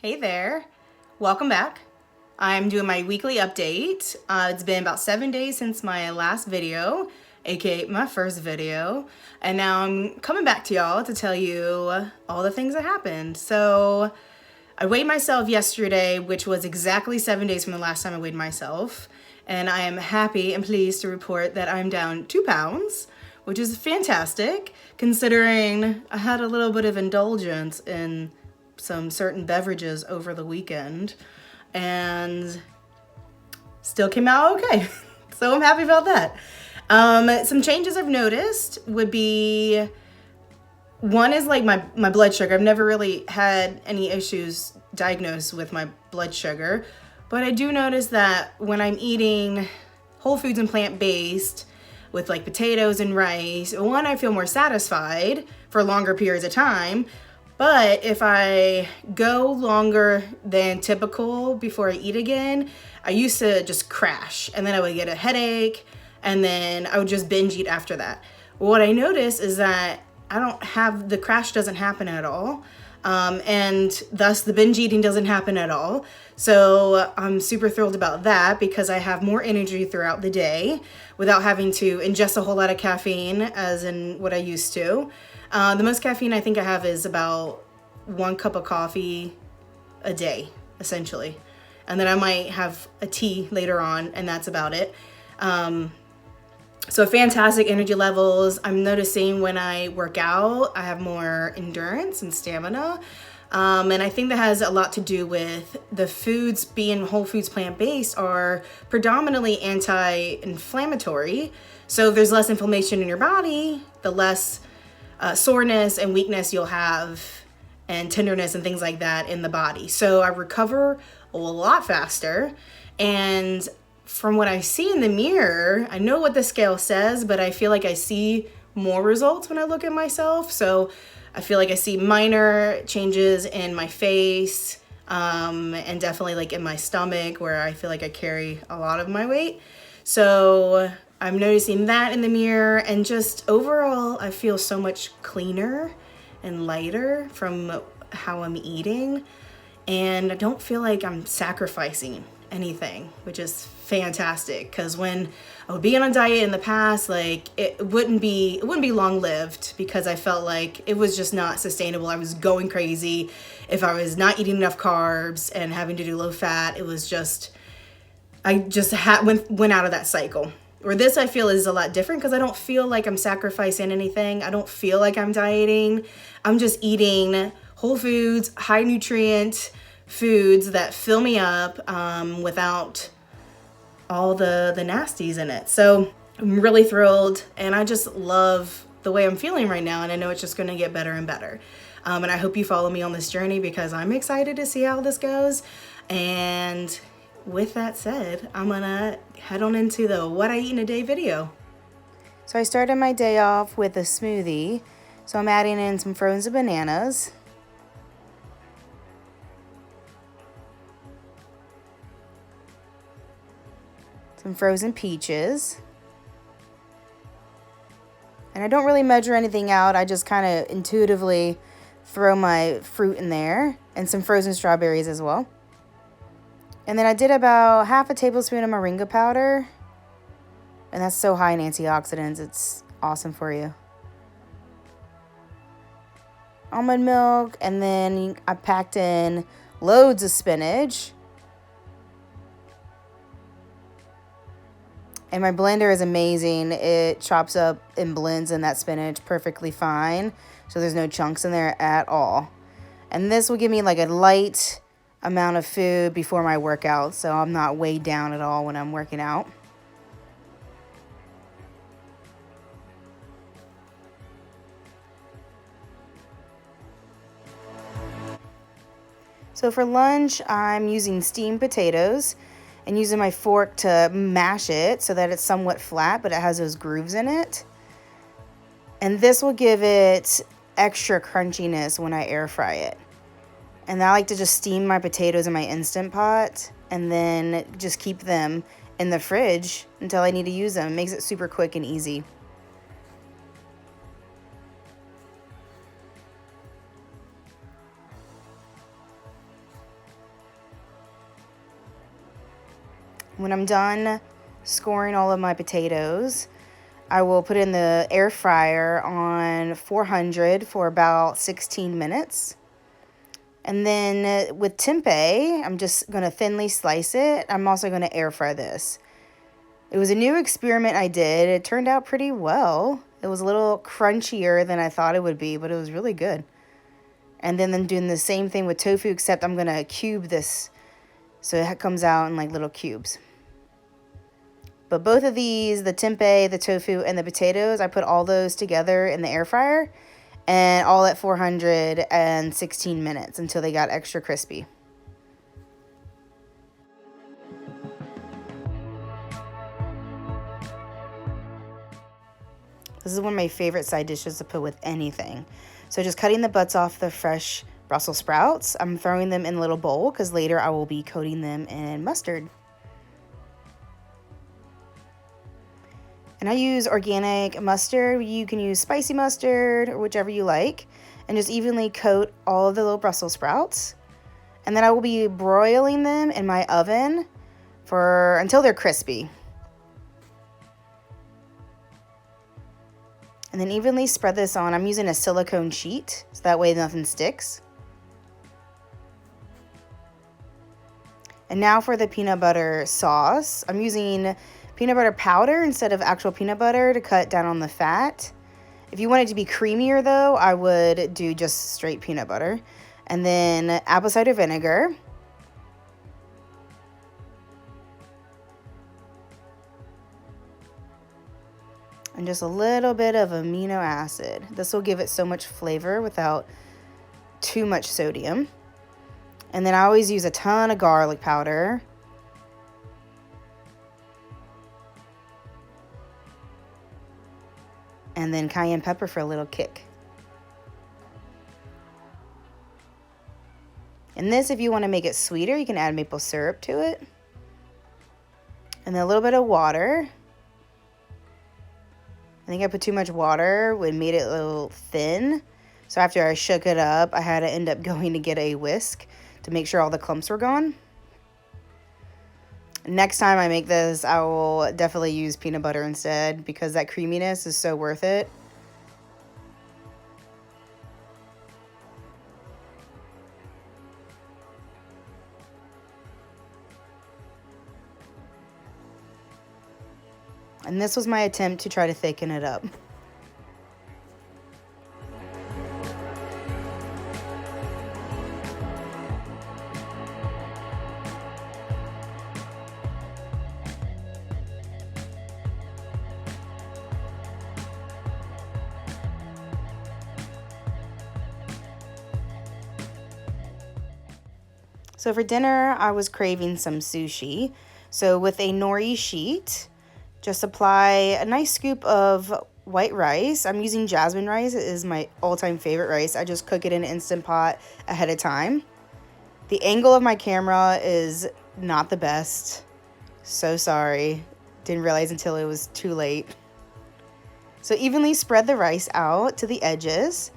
Hey there, welcome back. I'm doing my weekly update. It's been about 7 days since my last video, aka my first video, and now I'm coming back to y'all to tell you all the things that happened. So I weighed myself yesterday, which was exactly 7 days from the last time I weighed myself, and I am happy and pleased to report that I'm down 2 pounds, which is fantastic considering I had a little bit of indulgence in some certain beverages over the weekend and still came out okay. So I'm happy about that. Some changes I've noticed would be, one is like my blood sugar. I've never really had any issues diagnosed with my blood sugar, but I do notice that when I'm eating whole foods and plant-based with like potatoes and rice, one, I feel more satisfied for longer periods of time. But if I go longer than typical before I eat again, I used to just crash and then I would get a headache and then I would just binge eat after that. What I notice is that the crash doesn't happen at all. And thus the binge eating doesn't happen at all. So I'm super thrilled about that because I have more energy throughout the day without having to ingest a whole lot of caffeine as in what I used to. The most caffeine I think I have is about 1 cup of coffee a day, essentially. And then I might have a tea later on, and that's about it. So fantastic energy levels. I'm noticing when I work out, I have more endurance and stamina. And I think that has a lot to do with the foods being whole foods plant-based are predominantly anti-inflammatory. So if there's less inflammation in your body, the less soreness and weakness you'll have and tenderness and things like that in the body. So I recover a lot faster. And from what I see in the mirror, I know what the scale says, but I feel like I see more results when I look at myself. So I feel like I see minor changes in my face, and definitely like in my stomach where I feel like I carry a lot of my weight. So I'm noticing that in the mirror, and just overall, I feel so much cleaner and lighter from how I'm eating. And I don't feel like I'm sacrificing anything, which is fantastic. Because when I would be on a diet in the past, like it wouldn't be long lived because I felt like it was just not sustainable. I was going crazy if I was not eating enough carbs and having to do low fat. It was just, I just went out of that cycle. Or this I feel is a lot different because I don't feel like I'm sacrificing anything. I don't feel like I'm dieting. I'm just eating whole foods, high nutrient foods that fill me up without all the nasties in it. So I'm really thrilled, and I just love the way I'm feeling right now, and I know it's just going to get better and better. And I hope you follow me on this journey because I'm excited to see how this goes. And with that said, I'm gonna head on into the what I eat in a day video. So I started my day off with a smoothie. So I'm adding in some frozen bananas, some frozen peaches, and I don't really measure anything out. I just kind of intuitively throw my fruit in there, and some frozen strawberries as well. And then I did about half a tablespoon of moringa powder. And that's so high in antioxidants. It's awesome for you. Almond milk. And then I packed in loads of spinach. And my blender is amazing. It chops up and blends in that spinach perfectly fine. So there's no chunks in there at all. And this will give me like a light amount of food before my workout, so I'm not weighed down at all when I'm working out. So for lunch, I'm using steamed potatoes and using my fork to mash it so that it's somewhat flat, but it has those grooves in it. And this will give it extra crunchiness when I air fry it. And I like to just steam my potatoes in my Instant Pot and then just keep them in the fridge until I need to use them. It makes it super quick and easy. When I'm done scoring all of my potatoes, I will put in the air fryer on 400 for about 16 minutes. And then with tempeh, I'm just going to thinly slice it. I'm also going to air fry this. It was a new experiment I did. It turned out pretty well. It was a little crunchier than I thought it would be, but it was really good. And then I'm doing the same thing with tofu, except I'm going to cube this so it comes out in like little cubes. But both of these, the tempeh, the tofu, and the potatoes, I put all those together in the air fryer and all at 416 minutes until they got extra crispy. This is one of my favorite side dishes to put with anything. So just cutting the butts off the fresh Brussels sprouts. I'm throwing them in a little bowl because later I will be coating them in mustard. And I use organic mustard. You can use spicy mustard or whichever you like. And just evenly coat all of the little Brussels sprouts. And then I will be broiling them in my oven until they're crispy. And then evenly spread this on. I'm using a silicone sheet, so that way nothing sticks. And now for the peanut butter sauce. I'm using peanut butter powder instead of actual peanut butter to cut down on the fat. If you want it to be creamier though, I would do just straight peanut butter. And then apple cider vinegar. And just a little bit of amino acid. This will give it so much flavor without too much sodium. And then I always use a ton of garlic powder. And then cayenne pepper for a little kick. And this, if you want to make it sweeter, you can add maple syrup to it. And then a little bit of water. I think I put too much water, it made it a little thin. So after I shook it up, I had to end up going to get a whisk to make sure all the clumps were gone. Next time I make this, I will definitely use peanut butter instead because that creaminess is so worth it. And this was my attempt to try to thicken it up. So for dinner, I was craving some sushi. So with a nori sheet, just apply a nice scoop of white rice. I'm using jasmine rice. It is my all-time favorite rice. I just cook it in an Instant Pot ahead of time. The angle of my camera is not the best. So sorry. Didn't realize until it was too late. So evenly spread the rice out to the edges.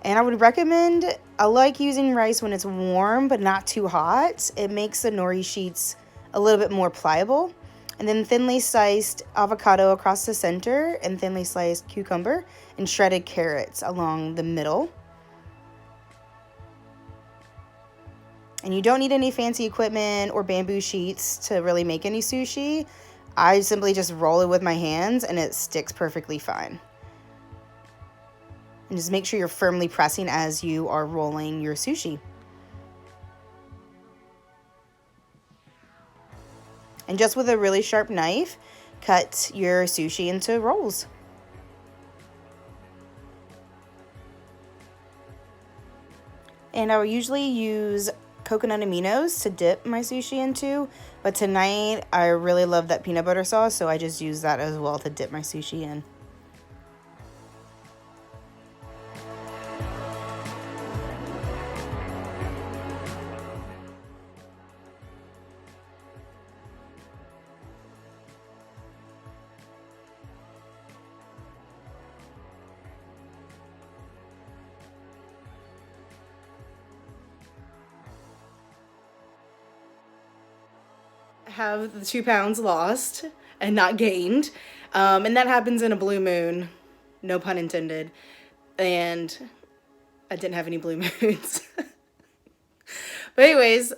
And I would recommend, I like using rice when it's warm but not too hot. It makes the nori sheets a little bit more pliable. And then thinly sliced avocado across the center and thinly sliced cucumber and shredded carrots along the middle. And you don't need any fancy equipment or bamboo sheets to really make any sushi. I simply just roll it with my hands and it sticks perfectly fine. And just make sure you're firmly pressing as you are rolling your sushi. And just with a really sharp knife, cut your sushi into rolls. And I will usually use coconut aminos to dip my sushi into, but tonight I really love that peanut butter sauce, so I just use that as well to dip my sushi in. have the 2 pounds lost and not gained. And that happens in a blue moon, no pun intended. And I didn't have any blue moons. But anyways,